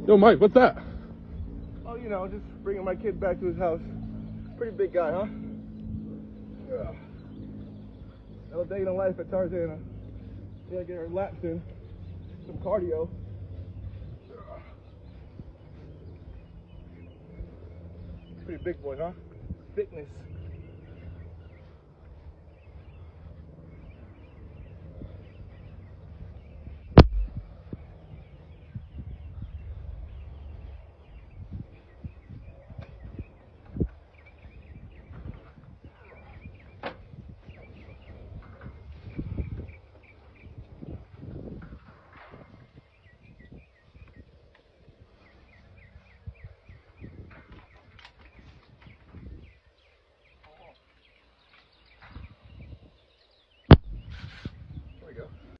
Yo, Mike, what's that? Oh, you know, just bringing my kid back to his house. Pretty big guy, huh? Another day in the life at Tarzana. Gotta get her laps in. Some cardio. Pretty big boy, huh? Thickness.